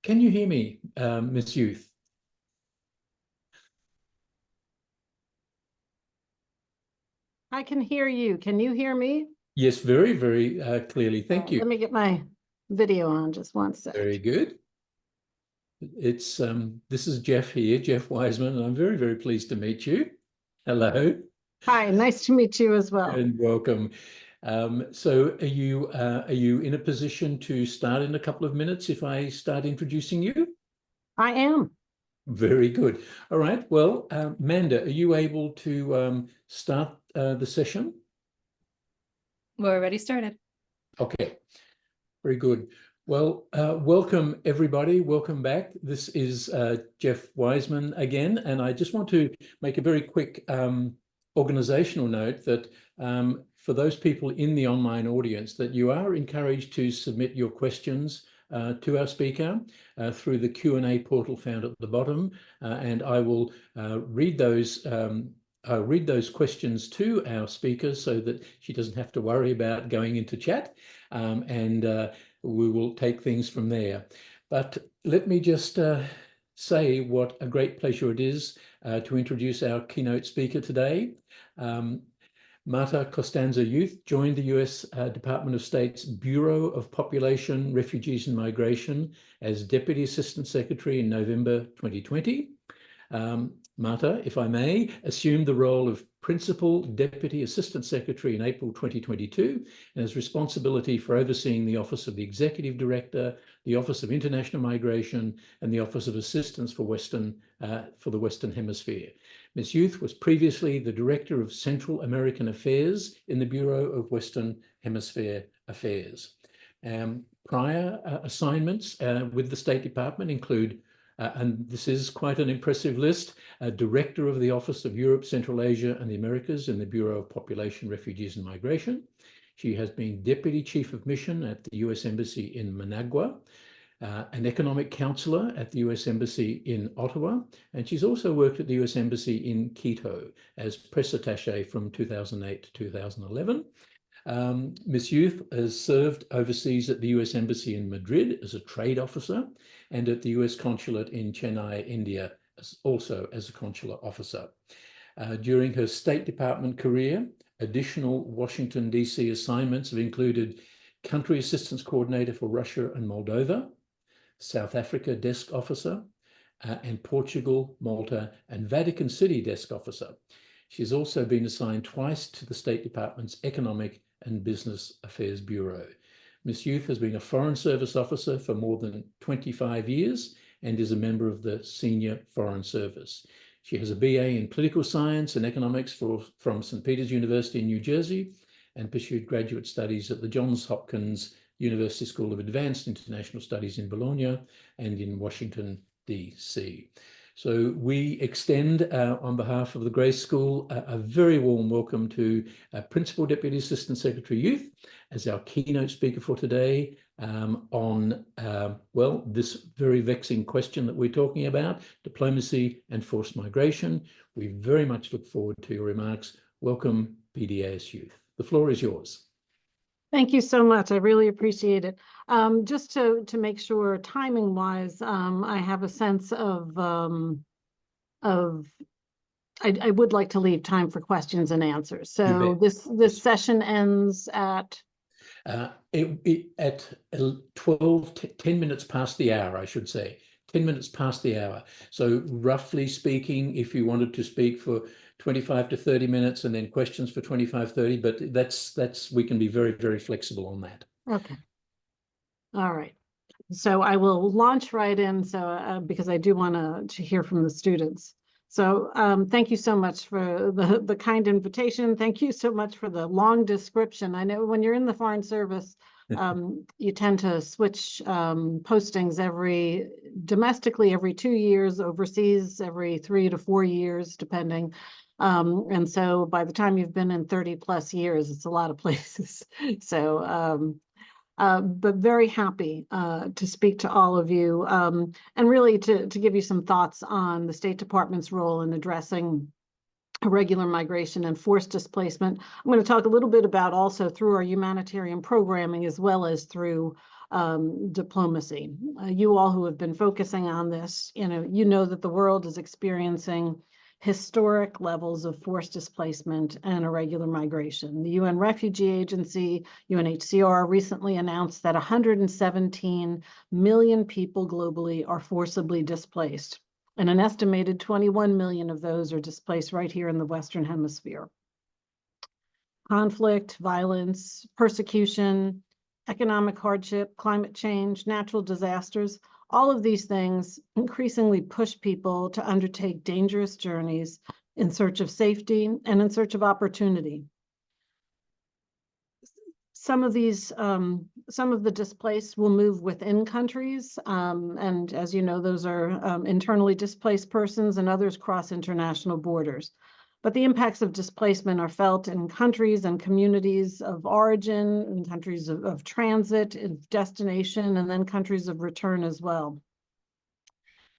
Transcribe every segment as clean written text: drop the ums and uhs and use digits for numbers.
Can you hear me, Miss Youth? I can hear you. Can you hear me? Yes, very, very clearly. Thank you. Let me get my video on just one sec. Very good. It's this is Jeff here, Jeff Wiseman, and I'm very, very pleased to meet you. Hello. Hi, nice to meet you as well. And welcome. So are you in a position to start in a couple of minutes if I start introducing you? I am. Very good. All right. Well, Manda, are you able to start the session? We're already started. Okay. Very good. Well, welcome everybody. Welcome back. This is Jeff Wiseman again, and I just want to make a very quick organizational note that for those people in the online audience, that you are encouraged to submit your questions to our speaker through the Q&A portal found at the bottom, and I will read those questions to our speaker so that she doesn't have to worry about going into chat, and we will take things from there. But let me just say what a great pleasure it is to introduce our keynote speaker today. Marta Costanza Youth joined the U.S. Department of State's Bureau of Population, Refugees and Migration as Deputy Assistant Secretary in November 2020. Marta, if I may, assumed the role of Principal Deputy Assistant Secretary in April 2022 and has responsibility for overseeing the Office of the Executive Director, the Office of International Migration, and the Office of Assistance for the Western Hemisphere. Ms. Youth was previously the Director of Central American Affairs in the Bureau of Western Hemisphere Affairs. Prior assignments with the State Department include and this is quite an impressive list, Director of the Office of Europe, Central Asia and the Americas in the Bureau of Population, Refugees and Migration. She has been Deputy Chief of Mission at the U.S. Embassy in Managua, an Economic Counselor at the U.S. Embassy in Ottawa, and she's also worked at the U.S. Embassy in Quito as Press Attaché from 2008 to 2011. Ms. Youth has served overseas at the U.S. Embassy in Madrid as a trade officer and at the U.S. Consulate in Chennai, India, also as a consular officer. During her State Department career, additional Washington, D.C. assignments have included Country Assistance Coordinator for Russia and Moldova, South Africa Desk Officer, and Portugal, Malta, and Vatican City Desk Officer. She's also been assigned twice to the State Department's Economic and Business Affairs Bureau. Ms. Youth has been a Foreign Service officer for more than 25 years and is a member of the Senior Foreign Service. She has a BA in Political Science and Economics from St. Peter's University in New Jersey and pursued graduate studies at the Johns Hopkins University School of Advanced International Studies in Bologna and in Washington, D.C. So we extend, on behalf of the Grace School, a very warm welcome to Principal Deputy Assistant Secretary Youth as our keynote speaker for today on, well, this very vexing question that we're talking about, diplomacy and forced migration. We very much look forward to your remarks. Welcome, PDAS Youth. The floor is yours. Thank you so much. I really appreciate it. Just to make sure timing wise, I have a sense of I would like to leave time for questions and answers. So this session ends at at 10 minutes past the hour, I should say. 10 minutes past the hour. So roughly speaking, if you wanted to speak for 25 to 30 minutes and then questions for 25, 30, but that's we can be very, very flexible on that. Okay. All right. So I will launch right in, so because I do want to hear from the students. So thank you so much for the kind invitation. Thank you so much for the long description. I know when you're in the Foreign Service, you tend to switch postings domestically every 2 years, overseas every 3 to 4 years, depending. And so by the time you've been in 30 plus years, it's a lot of places. So but very happy to speak to all of you and really to give you some thoughts on the State Department's role in addressing irregular migration and forced displacement. I'm going to talk a little bit about also through our humanitarian programming as well as through diplomacy. You all who have been focusing on this, you know that the world is experiencing historic levels of forced displacement and irregular migration. The UN Refugee Agency, UNHCR, recently announced that 117 million people globally are forcibly displaced, and an estimated 21 million of those are displaced right here in the Western Hemisphere. Conflict, violence, persecution, economic hardship, climate change, natural disasters, all of these things increasingly push people to undertake dangerous journeys in search of safety and in search of opportunity. Some of the displaced will move within countries, and as you know, those are internally displaced persons, and others cross international borders. But the impacts of displacement are felt in countries and communities of origin, in countries of transit, of destination, and then countries of return as well.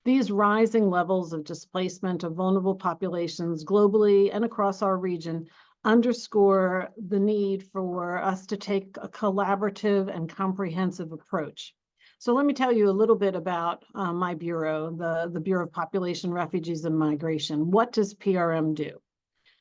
These rising levels of displacement of vulnerable populations globally and across our region underscore the need for us to take a collaborative and comprehensive approach. So let me tell you a little bit about my bureau, the Bureau of Population, Refugees, and Migration. What does PRM do?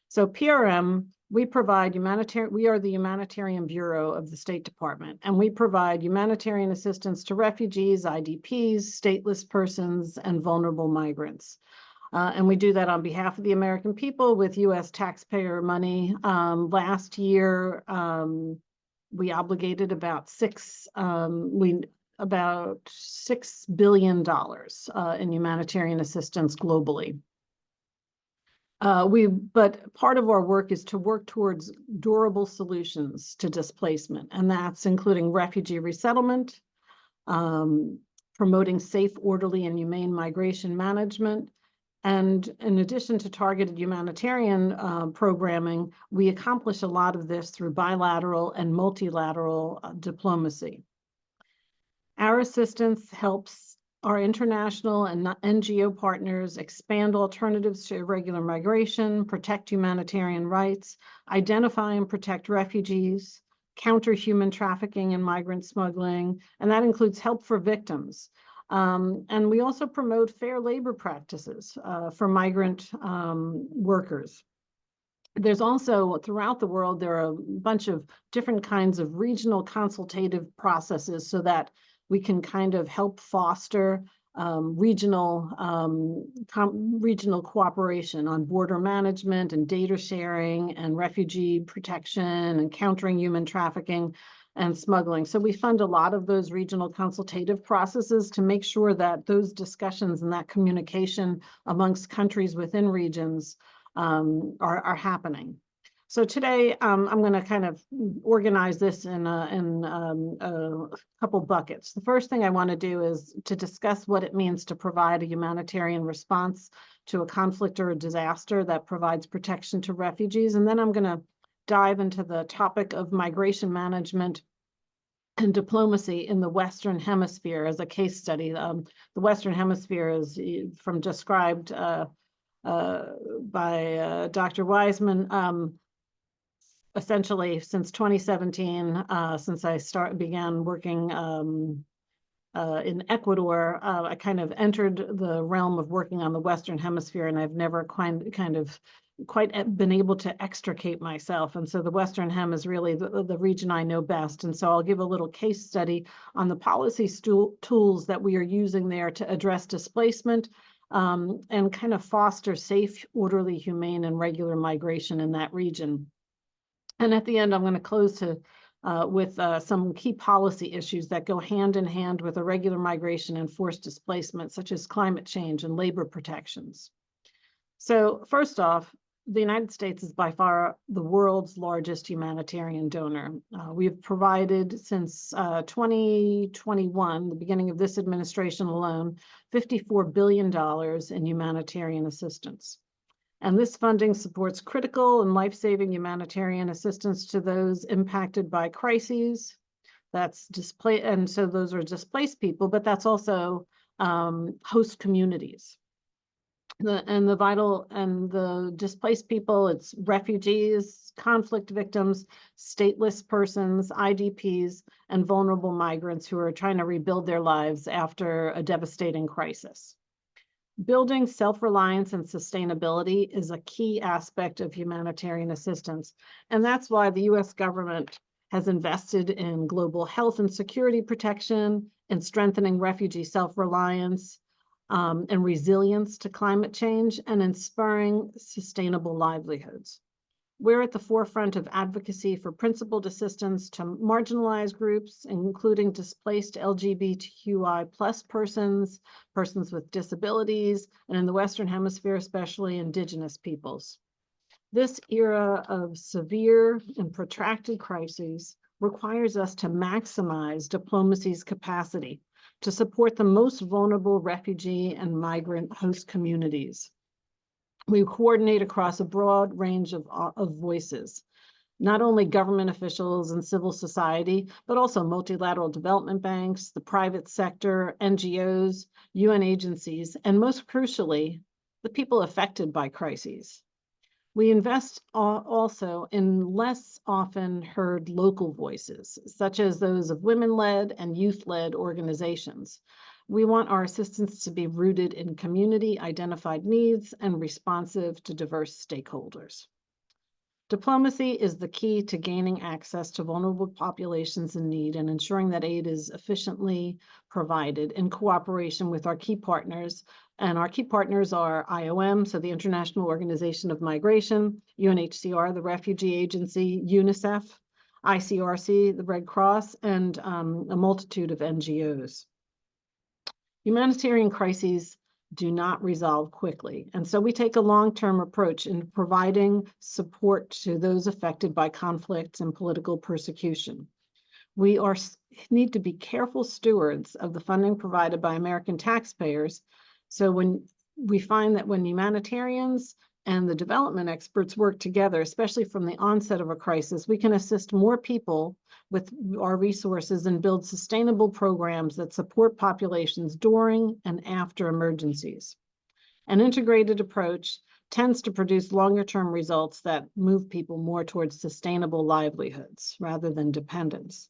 So PRM, we are the Humanitarian Bureau of the State Department, and we provide humanitarian assistance to refugees, IDPs, stateless persons, and vulnerable migrants. And we do that on behalf of the American people with U.S. taxpayer money. Last year, we obligated about $6 billion in humanitarian assistance globally. But part of our work is to work towards durable solutions to displacement, and that's including refugee resettlement, promoting safe, orderly, and humane migration management. And in addition to targeted humanitarian programming, we accomplish a lot of this through bilateral and multilateral diplomacy. Our assistance helps our international and NGO partners expand alternatives to irregular migration, protect humanitarian rights, identify and protect refugees, counter human trafficking and migrant smuggling, and that includes help for victims. And we also promote fair labor practices for migrant workers. There's also, throughout the world, there are a bunch of different kinds of regional consultative processes so that we can kind of help foster regional cooperation on border management and data sharing and refugee protection and countering human trafficking and smuggling. So we fund a lot of those regional consultative processes to make sure that those discussions and that communication amongst countries within regions are happening. So today, I'm going to kind of organize this in a couple buckets. The first thing I want to do is to discuss what it means to provide a humanitarian response to a conflict or a disaster that provides protection to refugees. And then I'm going to dive into the topic of migration management and diplomacy in the Western Hemisphere as a case study. The Western Hemisphere is described by Dr. Wiseman. Essentially, since 2017, since I began working in Ecuador, I kind of entered the realm of working on the Western Hemisphere, and I've never quite been able to extricate myself. And so the Western Hem is really the region I know best. And so I'll give a little case study on the policy tools that we are using there to address displacement and kind of foster safe, orderly, humane, and regular migration in that region. And at the end, I'm going to close with some key policy issues that go hand in hand with irregular migration and forced displacement, such as climate change and labor protections. So first off, the United States is by far the world's largest humanitarian donor. We've provided since 2021, the beginning of this administration alone, $54 billion in humanitarian assistance. And this funding supports critical and life-saving humanitarian assistance to those impacted by crises. That's and so those are displaced people, but that's also host communities. the displaced people, it's refugees, conflict victims, stateless persons, IDPs, and vulnerable migrants who are trying to rebuild their lives after a devastating crisis. Building self-reliance and sustainability is a key aspect of humanitarian assistance, and that's why the U.S. government has invested in global health and security protection, in strengthening refugee self-reliance, and resilience to climate change, and in spurring sustainable livelihoods. We're at the forefront of advocacy for principled assistance to marginalized groups, including displaced LGBTQI+ persons, persons with disabilities, and in the Western Hemisphere, especially Indigenous peoples. This era of severe and protracted crises requires us to maximize diplomacy's capacity to support the most vulnerable refugee and migrant host communities. We coordinate across a broad range of voices, not only government officials and civil society, but also multilateral development banks, the private sector, NGOs, UN agencies, and most crucially, the people affected by crises. We invest also in less often heard local voices, such as those of women-led and youth-led organizations. We want our assistance to be rooted in community-identified needs and responsive to diverse stakeholders. Diplomacy is the key to gaining access to vulnerable populations in need and ensuring that aid is efficiently provided in cooperation with our key partners. And our key partners are IOM, so the International Organization of Migration, UNHCR, the Refugee Agency, UNICEF, ICRC, the Red Cross, and a multitude of NGOs. Humanitarian crises do not resolve quickly. And so we take a long-term approach in providing support to those affected by conflicts and political persecution. We need to be careful stewards of the funding provided by American taxpayers. So when we find that when humanitarians and the development experts work together, especially from the onset of a crisis, we can assist more people with our resources and build sustainable programs that support populations during and after emergencies. An integrated approach tends to produce longer-term results that move people more towards sustainable livelihoods rather than dependence.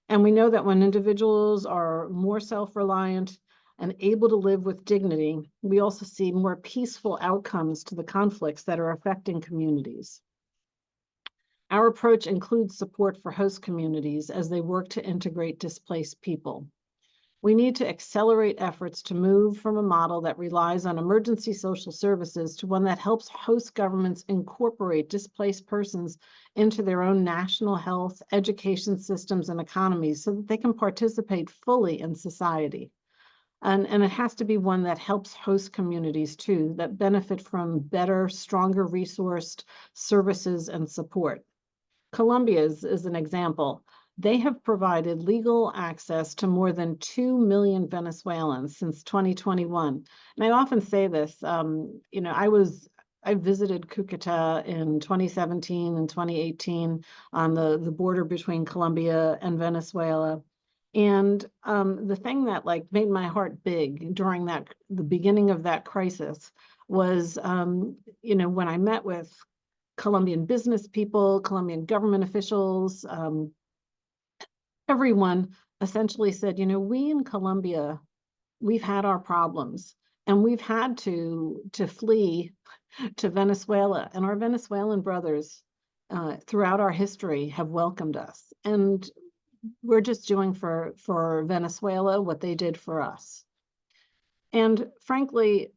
And we know that when individuals are more self-reliant and able to live with dignity, we also see more peaceful outcomes to the conflicts that are affecting communities. Our approach includes support for host communities as they work to integrate displaced people. We need to accelerate efforts to move from a model that relies on emergency social services to one that helps host governments incorporate displaced persons into their own national health, education systems, and economies so that they can participate fully in society. And it has to be one that helps host communities too, that benefit from better, stronger resourced services and support. Colombia is an example. They have provided legal access to more than 2 million Venezuelans since 2021. And I often say this, I visited Cúcuta in 2017 and 2018 on the border between Colombia and Venezuela. And the thing that made my heart big during the beginning of that crisis was, when I met with Colombian business people, Colombian government officials, everyone essentially said, we in Colombia, we've had our problems and we've had to flee to Venezuela, and our Venezuelan brothers throughout our history have welcomed us. And we're just doing for Venezuela what they did for us. And frankly,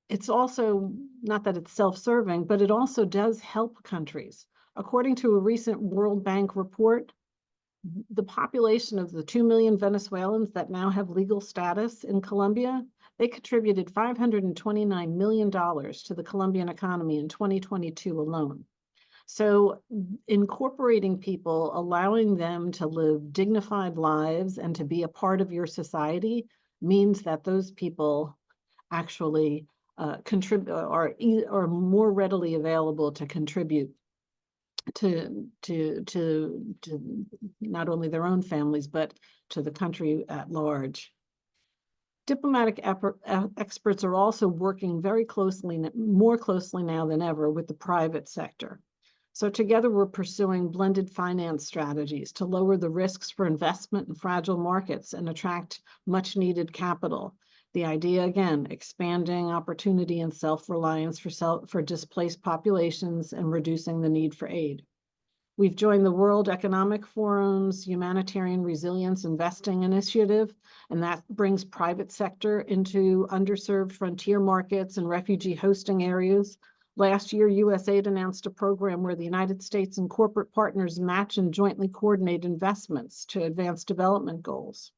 it's also not that it's self-serving, but it also does help countries. According to a recent World Bank report, the population of the 2 million Venezuelans that now have legal status in Colombia, they contributed $529 million to the Colombian economy in 2022 alone. So incorporating people, allowing them to live dignified lives and to be a part of your society means that those people actually contribute are more readily available to contribute to not only their own families, but to the country at large. Diplomatic experts are also working very closely, more closely now than ever, with the private sector. So together we're pursuing blended finance strategies to lower the risks for investment in fragile markets and attract much needed capital. The idea, again, expanding opportunity and self-reliance for displaced populations and reducing the need for aid. We've joined the World Economic Forum's Humanitarian Resilience Investing Initiative, and that brings private sector into underserved frontier markets and refugee hosting areas. Last year, USAID announced a program where the United States and corporate partners match and jointly coordinate investments to advance development goals.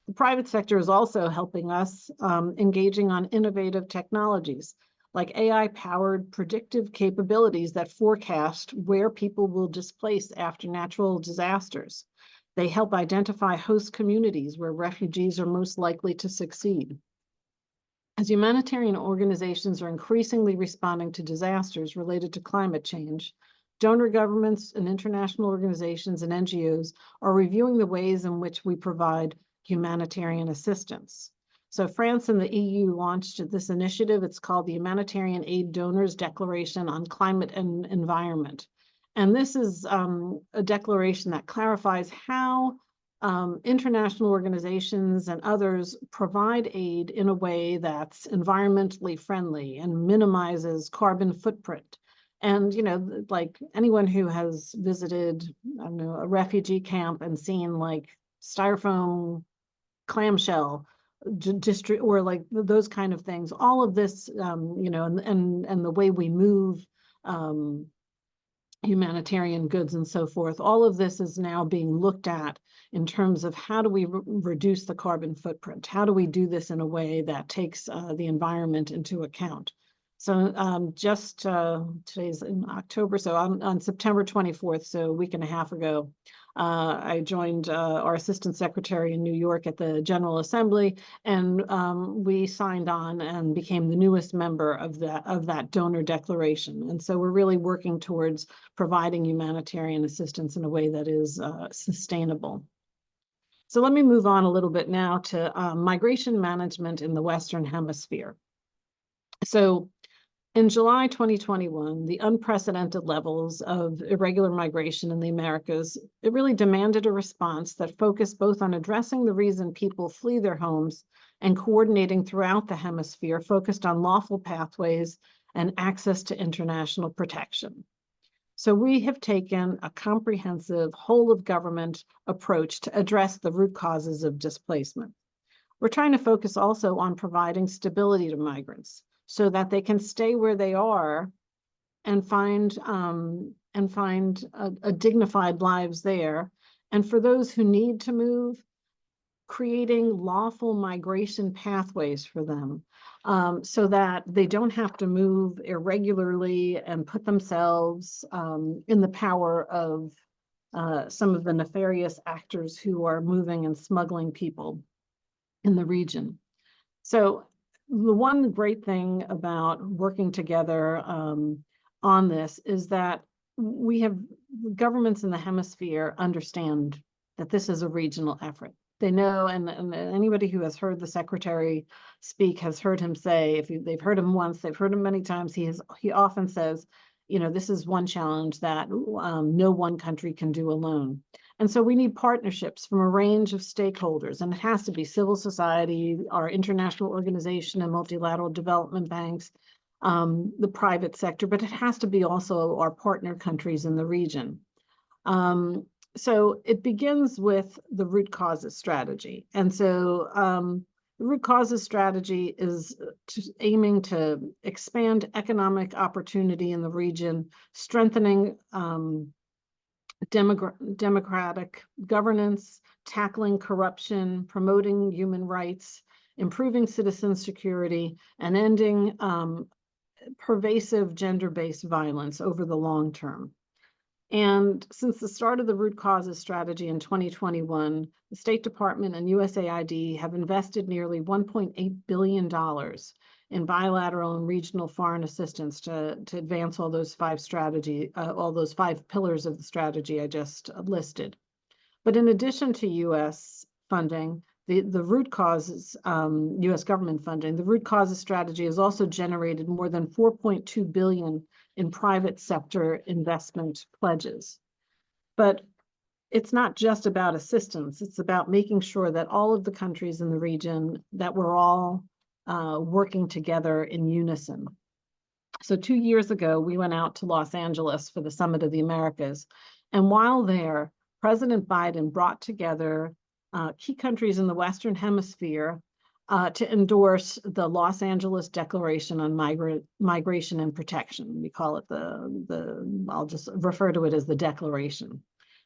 The private sector is also helping us engaging on innovative technologies like AI-powered predictive capabilities that forecast where people will displace after natural disasters. They help identify host communities where refugees are most likely to succeed. As humanitarian organizations are increasingly responding to disasters related to climate change, donor governments and international organizations and NGOs are reviewing the ways in which we provide humanitarian assistance. So France and the EU launched this initiative. It's called the Humanitarian Aid Donors Declaration on Climate and Environment. And this is a declaration that clarifies how international organizations and others provide aid in a way that's environmentally friendly and minimizes carbon footprint. And, you know, like anyone who has visited, I don't know, a refugee camp and seen like styrofoam clamshell district or like those kind of things, all of this, you know, and the way we move humanitarian goods and so forth, all of this is now being looked at in terms of how do we reduce the carbon footprint? How do we do this in a way that takes the environment into account? So just today's in October, so on September 24th, so a week and a half ago, I joined our Assistant Secretary in New York at the General Assembly, and we signed on and became the newest member of that donor declaration. And so we're really working towards providing humanitarian assistance in a way that is sustainable. So let me move on a little bit now to migration management in the Western Hemisphere. So in July 2021, the unprecedented levels of irregular migration in the Americas, it really demanded a response that focused both on addressing the reason people flee their homes and coordinating throughout the hemisphere, focused on lawful pathways and access to international protection. So we have taken a comprehensive whole-of-government approach to address the root causes of displacement. We're trying to focus also on providing stability to migrants, so that they can stay where they are and find a dignified lives there. And for those who need to move, creating lawful migration pathways for them, so that they don't have to move irregularly and put themselves in the power of some of the nefarious actors who are moving and smuggling people in the region. So the one great thing about working together on this is that we have governments in the hemisphere understand that this is a regional effort. They know, and anybody who has heard the secretary speak has heard him say, if they've heard him once, they've heard him many times, he often says, you know, this is one challenge that no one country can do alone. And so we need partnerships from a range of stakeholders, and it has to be civil society, our international organization and multilateral development banks, the private sector, but it has to be also our partner countries in the region. So it begins with the root causes strategy. And so the root causes strategy is aiming to expand economic opportunity in the region, strengthening democratic governance, tackling corruption, promoting human rights, improving citizen security, and ending pervasive gender-based violence over the long term. And since the start of the root causes strategy in 2021, the State Department and USAID have invested nearly $1.8 billion in bilateral and regional foreign assistance to advance all those five pillars of the strategy I just listed. But in addition to US funding, the root causes, U.S. government funding, the root causes strategy has also generated more than 4.2 billion in private sector investment pledges. But it's not just about assistance. It's about making sure that all of the countries in the region, that we're all working together in unison. So 2 years ago, we went out to Los Angeles for the Summit of the Americas. And while there, President Biden brought together key countries in the Western Hemisphere to endorse the Los Angeles Declaration on Migration and Protection. We call it I'll just refer to it as the Declaration.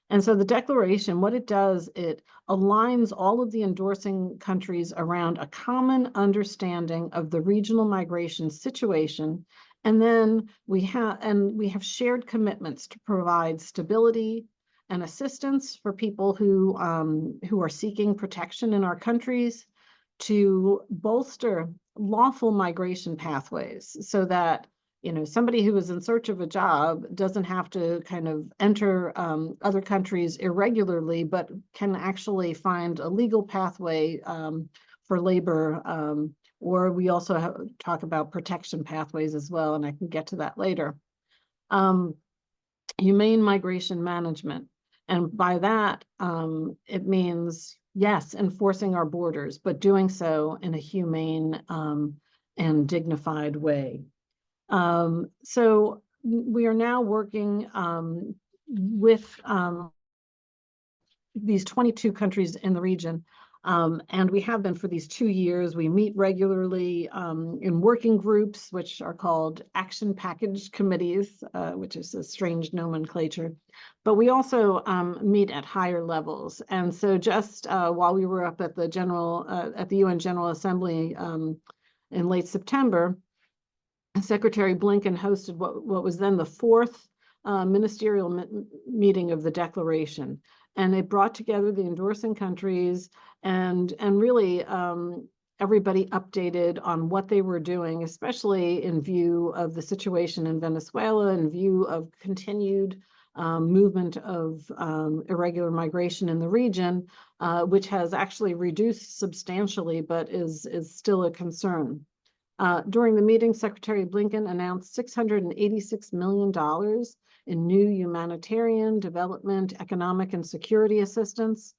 And so the Declaration, what it does, it aligns all of the endorsing countries around a common understanding of the regional migration situation. And then we have shared commitments to provide stability and assistance for people who are seeking protection in our countries, to bolster lawful migration pathways so that somebody who is in search of a job doesn't have to kind of enter other countries irregularly, but can actually find a legal pathway for labor. Or we also talk about protection pathways as well, and I can get to that later. Humane migration management. And by that, it means, yes, enforcing our borders, but doing so in a humane and dignified way. So we are now working with these 22 countries in the region, and we have been for these 2 years. We meet regularly in working groups, which are called action package committees, which is a strange nomenclature. But we also meet at higher levels. And so just while we were up at the UN General Assembly in late September, Secretary Blinken hosted what was then the fourth ministerial meeting of the Declaration. And it brought together the endorsing countries and really everybody updated on what they were doing, especially in view of the situation in Venezuela, in view of continued movement of irregular migration in the region, which has actually reduced substantially, but is still a concern. During the meeting, Secretary Blinken announced $686 million in new humanitarian, development, economic, and security assistance.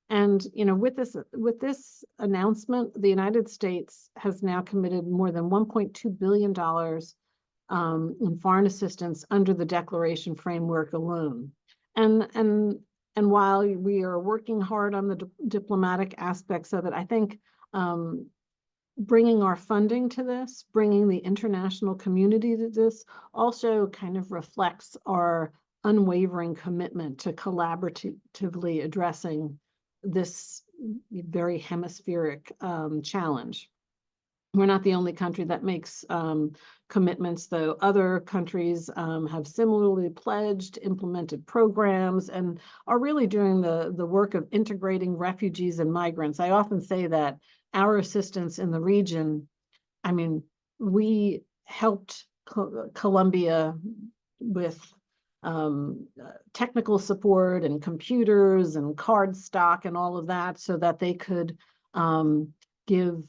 And with this announcement, the United States has now committed more than $1.2 billion in foreign assistance under the Declaration framework alone. And while we are working hard on the diplomatic aspects of it, I think bringing our funding to this, bringing the international community to this, also kind of reflects our unwavering commitment to collaboratively addressing this very hemispheric challenge. We're not the only country that makes commitments, though. Other countries have similarly pledged, implemented programs, and are really doing the work of integrating refugees and migrants. I often say that our assistance in the region, I mean, we helped Colombia with technical support and computers and card stock and all of that so that they could give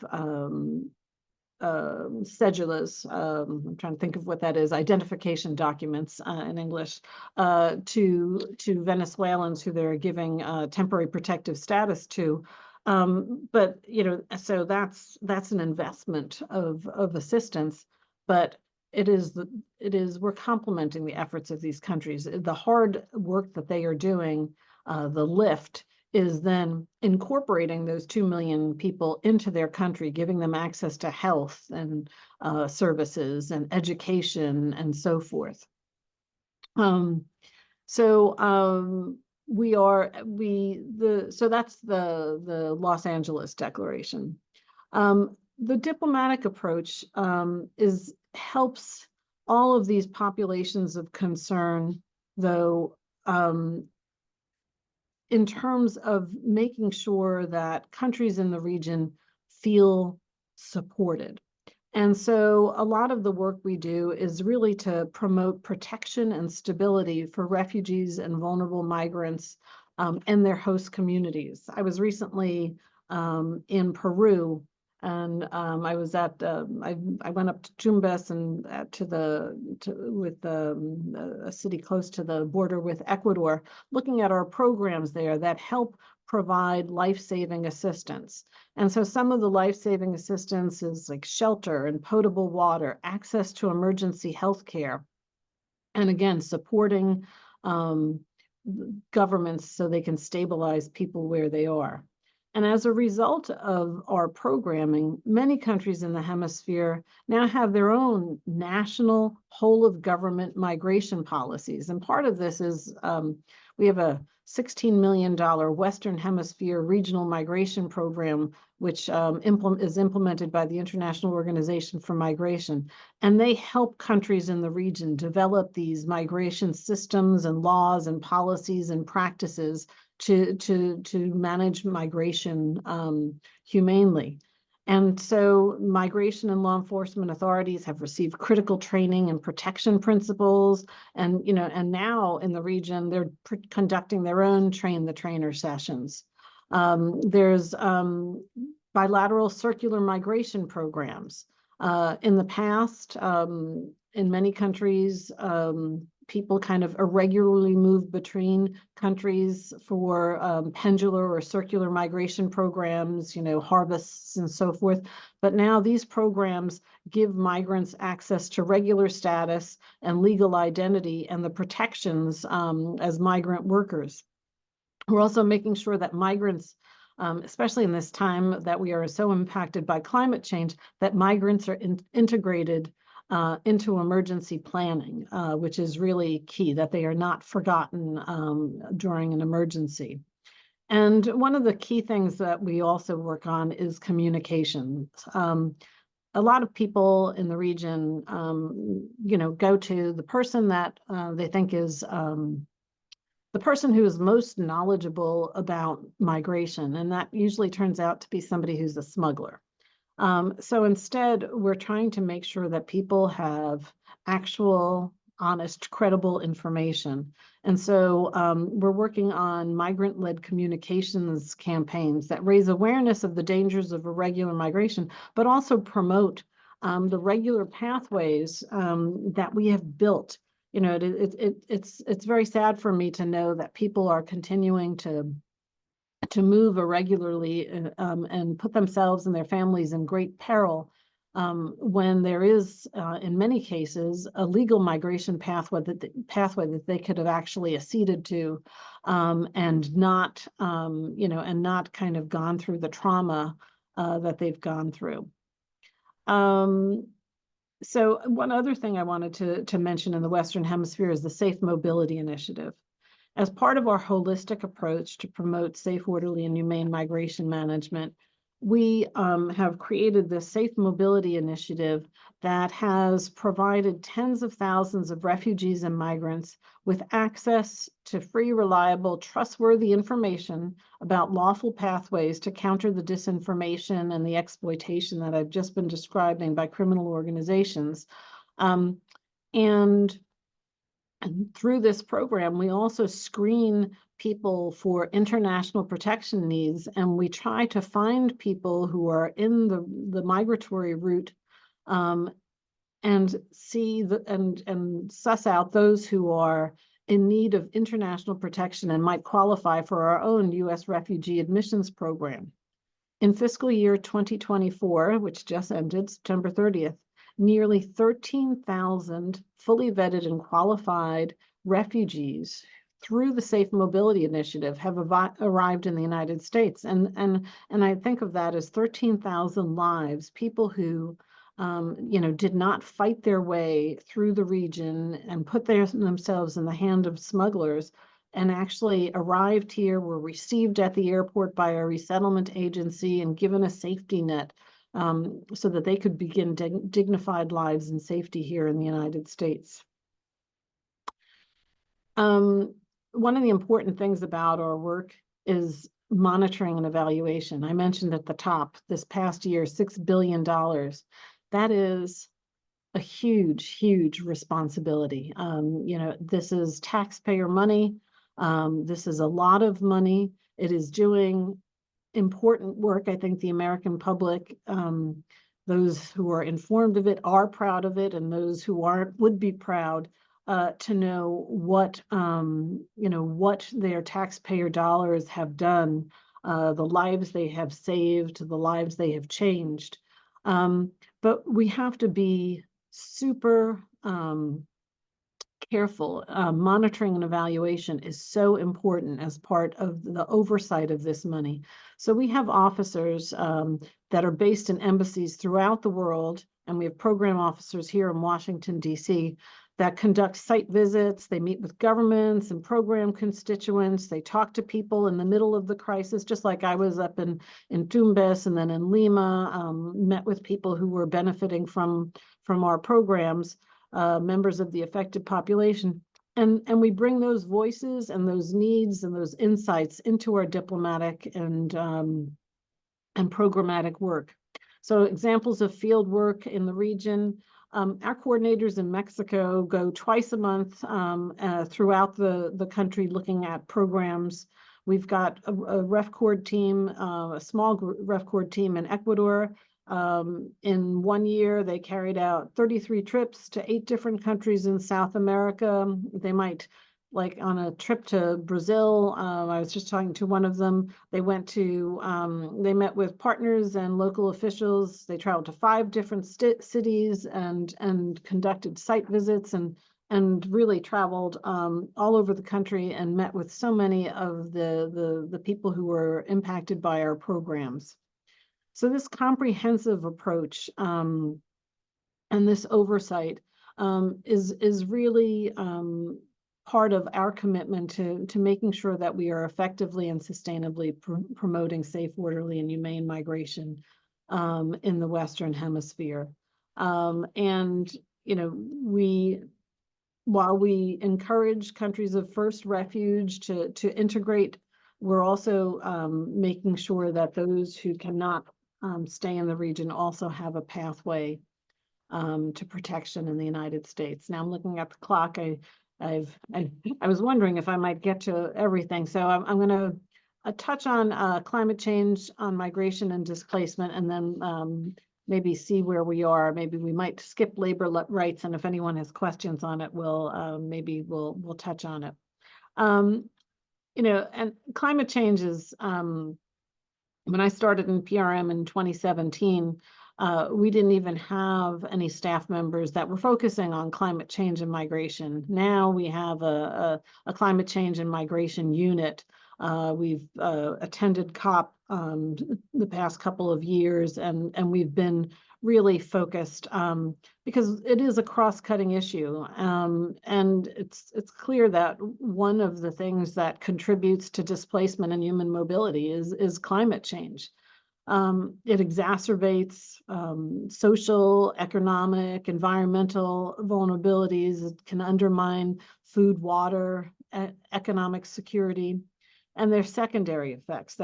cedulas, I'm trying to think of what that is, identification documents in English, to Venezuelans who they're giving temporary protective status to. But so that's an investment of assistance, but we're complementing the efforts of these countries. The hard work that they are doing, the lift, is then incorporating those 2 million people into their country, giving them access to health and services and education and so forth. So that's the Los Angeles Declaration. The diplomatic approach helps all of these populations of concern, though, in terms of making sure that countries in the region feel supported. And so a lot of the work we do is really to promote protection and stability for refugees and vulnerable migrants and their host communities. I was recently in Peru. And I was at I went up to Tumbes and with a city close to the border with Ecuador, looking at our programs there that help provide life-saving assistance. And so some of the life-saving assistance is like shelter and potable water, access to emergency health care, and again, supporting governments so they can stabilize people where they are. And as a result of our programming, many countries in the hemisphere now have their own national whole of government migration policies. And part of this is we have a $16 million Western Hemisphere regional migration program, which is implemented by the International Organization for Migration. And they help countries in the region develop these migration systems and laws and policies and practices to manage migration humanely. And so migration and law enforcement authorities have received critical training and protection principles. And, and now in the region, they're conducting their own train the trainer sessions. There's bilateral circular migration programs. In the past, in many countries, people kind of irregularly move between countries for pendular or circular migration programs, harvests and so forth. But now these programs give migrants access to regular status and legal identity and the protections as migrant workers. We're also making sure that migrants, especially in this time that we are so impacted by climate change, that migrants are integrated into emergency planning, which is really key, that they are not forgotten during an emergency. And one of the key things that we also work on is communication. A lot of people in the region, go to the person that they think is the person who is most knowledgeable about migration, and that usually turns out to be somebody who's a smuggler. So instead, we're trying to make sure that people have actual, honest, credible information. And so we're working on migrant-led communications campaigns that raise awareness of the dangers of irregular migration, but also promote the regular pathways that we have built. It's very sad for me to know that people are continuing to move irregularly and put themselves and their families in great peril when there is, in many cases, a legal migration pathway that they could have actually acceded to, and not, and not kind of gone through the trauma that they've gone through. So one other thing I wanted to mention in the Western Hemisphere is the Safe Mobility Initiative. As part of our holistic approach to promote safe, orderly, and humane migration management, we have created this Safe Mobility Initiative that has provided tens of thousands of refugees and migrants with access to free, reliable, trustworthy information about lawful pathways to counter the disinformation and the exploitation that I've just been describing by criminal organizations. And through this program, we also screen people for international protection needs, and we try to find people who are in the migratory route and see and suss out those who are in need of international protection and might qualify for our own U.S. refugee admissions program. In fiscal year 2024, which just ended September 30th, nearly 13,000 fully vetted and qualified refugees through the Safe Mobility Initiative have arrived in the United States. And I think of that as 13,000 lives, people who did not fight their way through the region and put themselves in the hand of smugglers, and actually arrived here, were received at the airport by a resettlement agency and given a safety net so that they could begin dignified lives in safety here in the United States. One of the important things about our work is monitoring and evaluation. I mentioned at the top, this past year, $6 billion. That is a huge, huge responsibility. This is taxpayer money. This is a lot of money. It is doing important work. I think the American public, those who are informed of it are proud of it, and those who aren't would be proud to know what what their taxpayer dollars have done, the lives they have saved, the lives they have changed. But we have to be super careful. Monitoring and evaluation is so important as part of the oversight of this money. So we have officers that are based in embassies throughout the world, and we have program officers here in Washington, D.C., that conduct site visits. They meet with governments and program constituents. They talk to people in the middle of the crisis, just like I was up in Tumbes and then in Lima, met with people who were benefiting from our programs, members of the affected population. And we bring those voices and those needs and those insights into our diplomatic and programmatic work. So examples of field work in the region. Our coordinators in Mexico go twice a month throughout the country looking at programs. We've got a RefCord team, a small RefCord team in Ecuador. In 1 year, they carried out 33 trips to 8 different countries in South America. They might, like on a trip to Brazil, I was just talking to one of them. They went to, they met with partners and local officials. They traveled to 5 different cities and conducted site visits and really traveled all over the country and met with so many of the people who were impacted by our programs. So this comprehensive approach and this oversight is really part of our commitment to making sure that we are effectively and sustainably promoting safe, orderly, and humane migration in the Western Hemisphere. And while we encourage countries of first refuge to integrate, we're also making sure that those who cannot stay in the region also have a pathway to protection in the United States. Now I'm looking at the clock. I was wondering if I might get to everything. So I'm going to touch on climate change, on migration and displacement, and then maybe see where we are. Maybe we might skip labor rights, and if anyone has questions on it, maybe we'll touch on it. And climate change is, when I started in PRM in 2017, we didn't even have any staff members that were focusing on climate change and migration. Now we have a climate change and migration unit. We've attended COP the past couple of years, and we've been really focused because it is a cross-cutting issue. And it's clear that one of the things that contributes to displacement and human mobility is climate change. It exacerbates social, economic, environmental vulnerabilities. It can undermine food, water, economic security. And there's secondary effects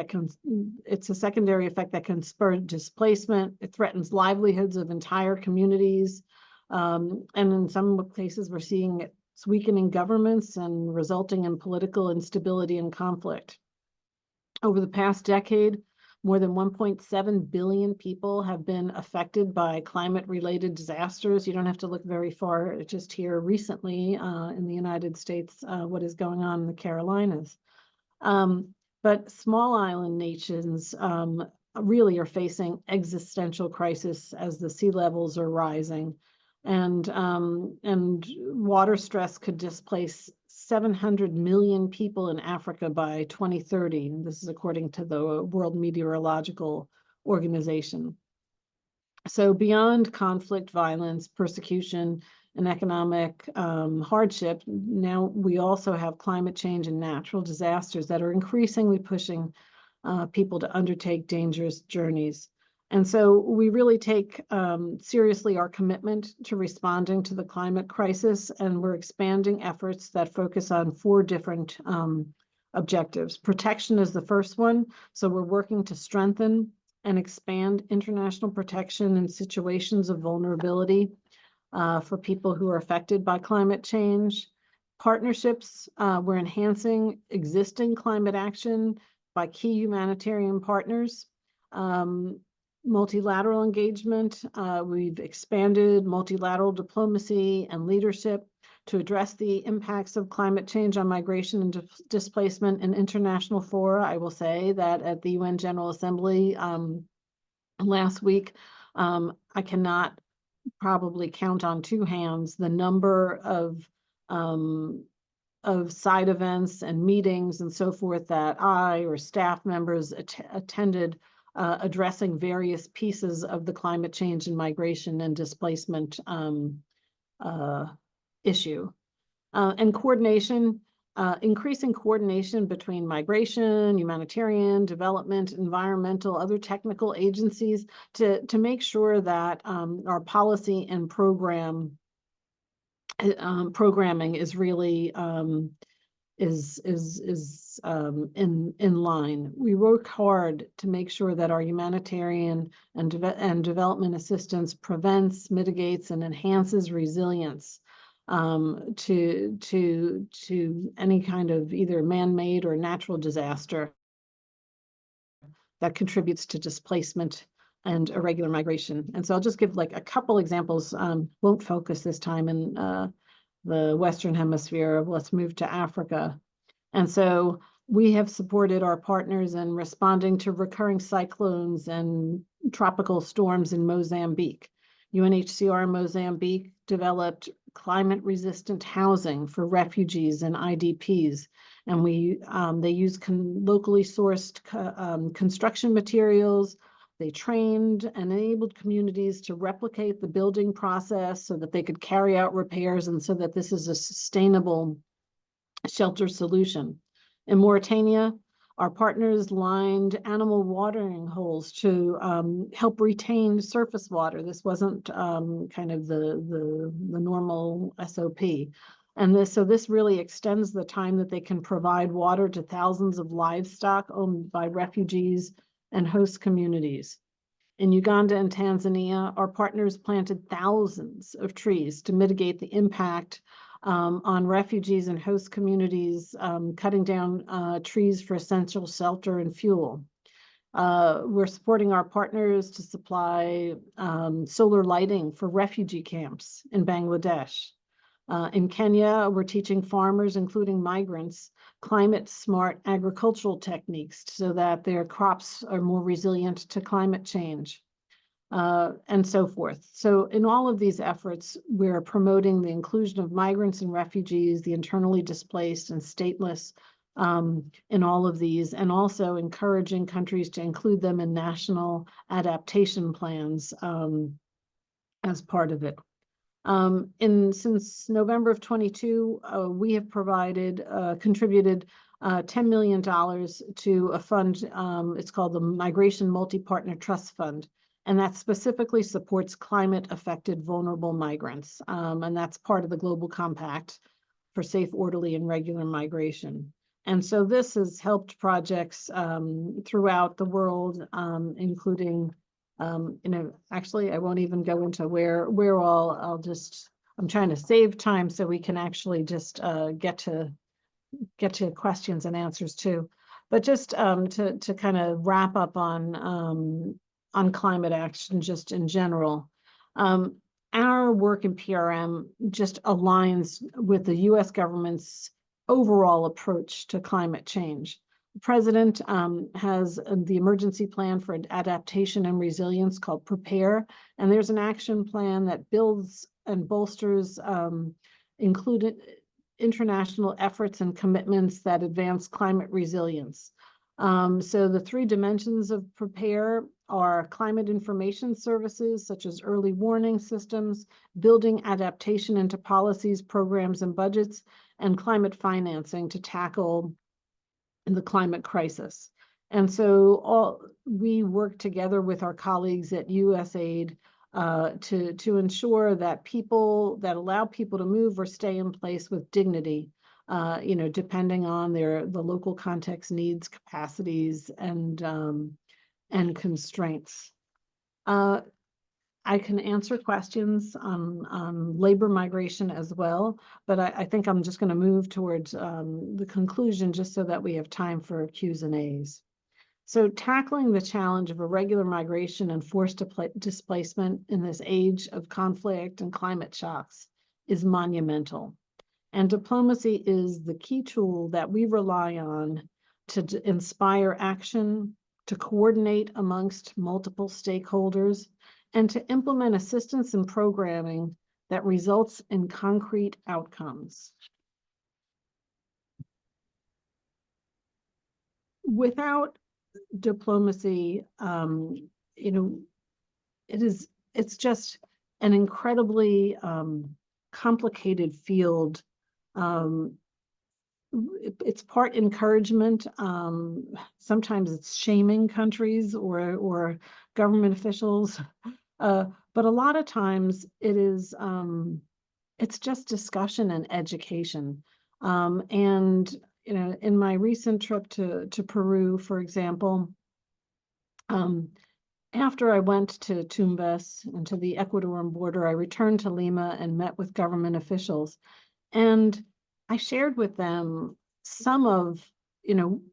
it's a secondary effect that can spur displacement. It threatens livelihoods of entire communities. And in some cases, we're seeing it's weakening governments and resulting in political instability and conflict. Over the past decade, more than 1.7 billion people have been affected by climate-related disasters. You don't have to look very far, just here recently in the United States, what is going on in the Carolinas. But small island nations really are facing existential crisis as the sea levels are rising, and water stress could displace 700 million people in Africa by 2030. And this is according to the World Meteorological Organization. So beyond conflict, violence, persecution, and economic hardship, now we also have climate change and natural disasters that are increasingly pushing people to undertake dangerous journeys. And so we really take seriously our commitment to responding to the climate crisis, and we're expanding efforts that focus on 4 different objectives. Protection is the first one. So we're working to strengthen and expand international protection in situations of vulnerability for people who are affected by climate change. Partnerships, we're enhancing existing climate action by key humanitarian partners. Multilateral engagement. We've expanded multilateral diplomacy and leadership to address the impacts of climate change on migration and displacement in international fora. I will say that at the UN General Assembly last week, I cannot probably count on two hands the number of side events and meetings and so forth that I or staff members attended, addressing various pieces of the climate change and migration and displacement issue. And coordination, increasing coordination between migration, humanitarian, development, environmental, other technical agencies to make sure that our policy and programming is really in line. We work hard to make sure that our humanitarian and development assistance prevents, mitigates, and enhances resilience to any kind of either man-made or natural disaster that contributes to displacement and irregular migration. And so I'll just give like a couple examples. Won't focus this time in the Western Hemisphere. Let's move to Africa. And so we have supported our partners in responding to recurring cyclones and tropical storms in Mozambique. UNHCR in Mozambique developed climate-resistant housing for refugees and IDPs. And they use locally sourced construction materials. They trained and enabled communities to replicate the building process so that they could carry out repairs and so that this is a sustainable shelter solution. In Mauritania, our partners lined animal watering holes to help retain surface water. This wasn't kind of the normal SOP. And this really extends the time that they can provide water to thousands of livestock owned by refugees and host communities. In Uganda and Tanzania, our partners planted thousands of trees to mitigate the impact on refugees and host communities, cutting down trees for essential shelter and fuel. We're supporting our partners to supply solar lighting for refugee camps in Bangladesh. In Kenya, we're teaching farmers, including migrants, climate-smart agricultural techniques so that their crops are more resilient to climate change, and so forth. So in all of these efforts, we're promoting the inclusion of migrants and refugees, the internally displaced and stateless in all of these, and also encouraging countries to include them in national adaptation plans as part of it. Since November of 22, we have contributed $10 million to a fund. It's called the Migration Multi-Partner Trust Fund, and that specifically supports climate-affected vulnerable migrants. And that's part of the Global Compact for safe, orderly, and regular migration. And so this has helped projects throughout the world, including actually, I won't even go into where all. I'm trying to save time so we can actually just get to questions and answers too. But just to kind of wrap up on climate action, just in general, our work in PRM just aligns with the U.S. government's overall approach to climate change. The president has the emergency plan for adaptation and resilience called PREPARE, and there's an action plan that builds and bolsters included international efforts and commitments that advance climate resilience. So the three dimensions of PREPARE are climate information services, such as early warning systems, building adaptation into policies, programs, and budgets, and climate financing to tackle the climate crisis. And so we work together with our colleagues at USAID to ensure that allow people to move or stay in place with dignity, depending on the local context, needs, capacities, and constraints. I can answer questions on labor migration as well, but I think I'm just going to move towards the conclusion just so that we have time for Q's and A's. So tackling the challenge of irregular migration and forced displacement in this age of conflict and climate shocks is monumental. And diplomacy is the key tool that we rely on to inspire action, to coordinate amongst multiple stakeholders, and to implement assistance and programming that results in concrete outcomes. Without diplomacy, it's just an incredibly complicated field. It's part encouragement. Sometimes it's shaming countries or government officials, but a lot of times it is. It's just discussion and education. And in my recent trip to Peru, for example, after I went to Tumbes and to the Ecuadorian border, I returned to Lima and met with government officials. And I shared with them some of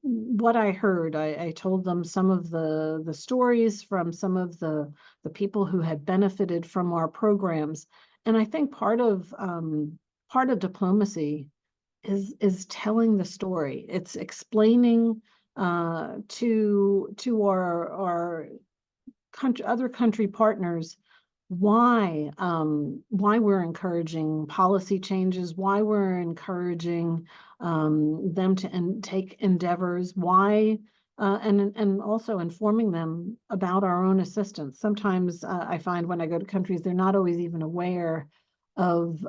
what I heard. I told them some of the stories from some of the people who had benefited from our programs. And I think part of diplomacy is telling the story. It's explaining to our other country partners why we're encouraging policy changes, why we're encouraging them to take endeavors, why and also informing them about our own assistance. Sometimes I find when I go to countries, they're not always even aware of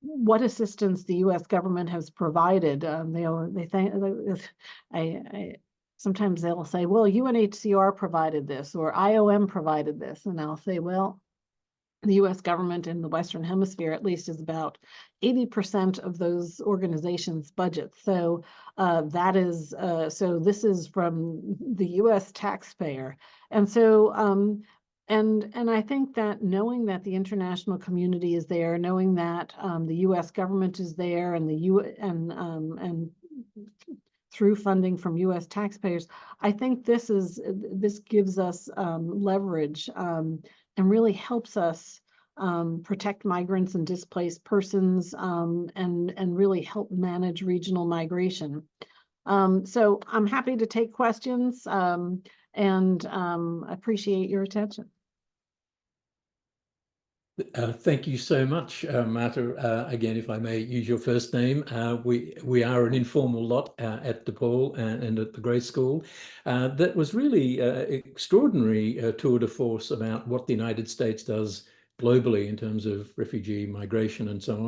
what assistance the U.S. government has provided. They think sometimes they'll say, well, UNHCR provided this or IOM provided this. And I'll say, well, the US government in the Western Hemisphere, at least, is about 80% of those organizations' budgets. So so this is from the US taxpayer. And so, and I think that knowing that the international community is there, knowing that the US government is there and and through funding from US taxpayers, I think this gives us leverage and really helps us protect migrants and displaced persons and really help manage regional migration. So I'm happy to take questions and appreciate your attention. Thank you so much, Marta. Again, if I may use your first name, we are an informal lot at DePaul and at the Grace School. That was really extraordinary tour de force about what the United States does globally in terms of refugee migration and so on.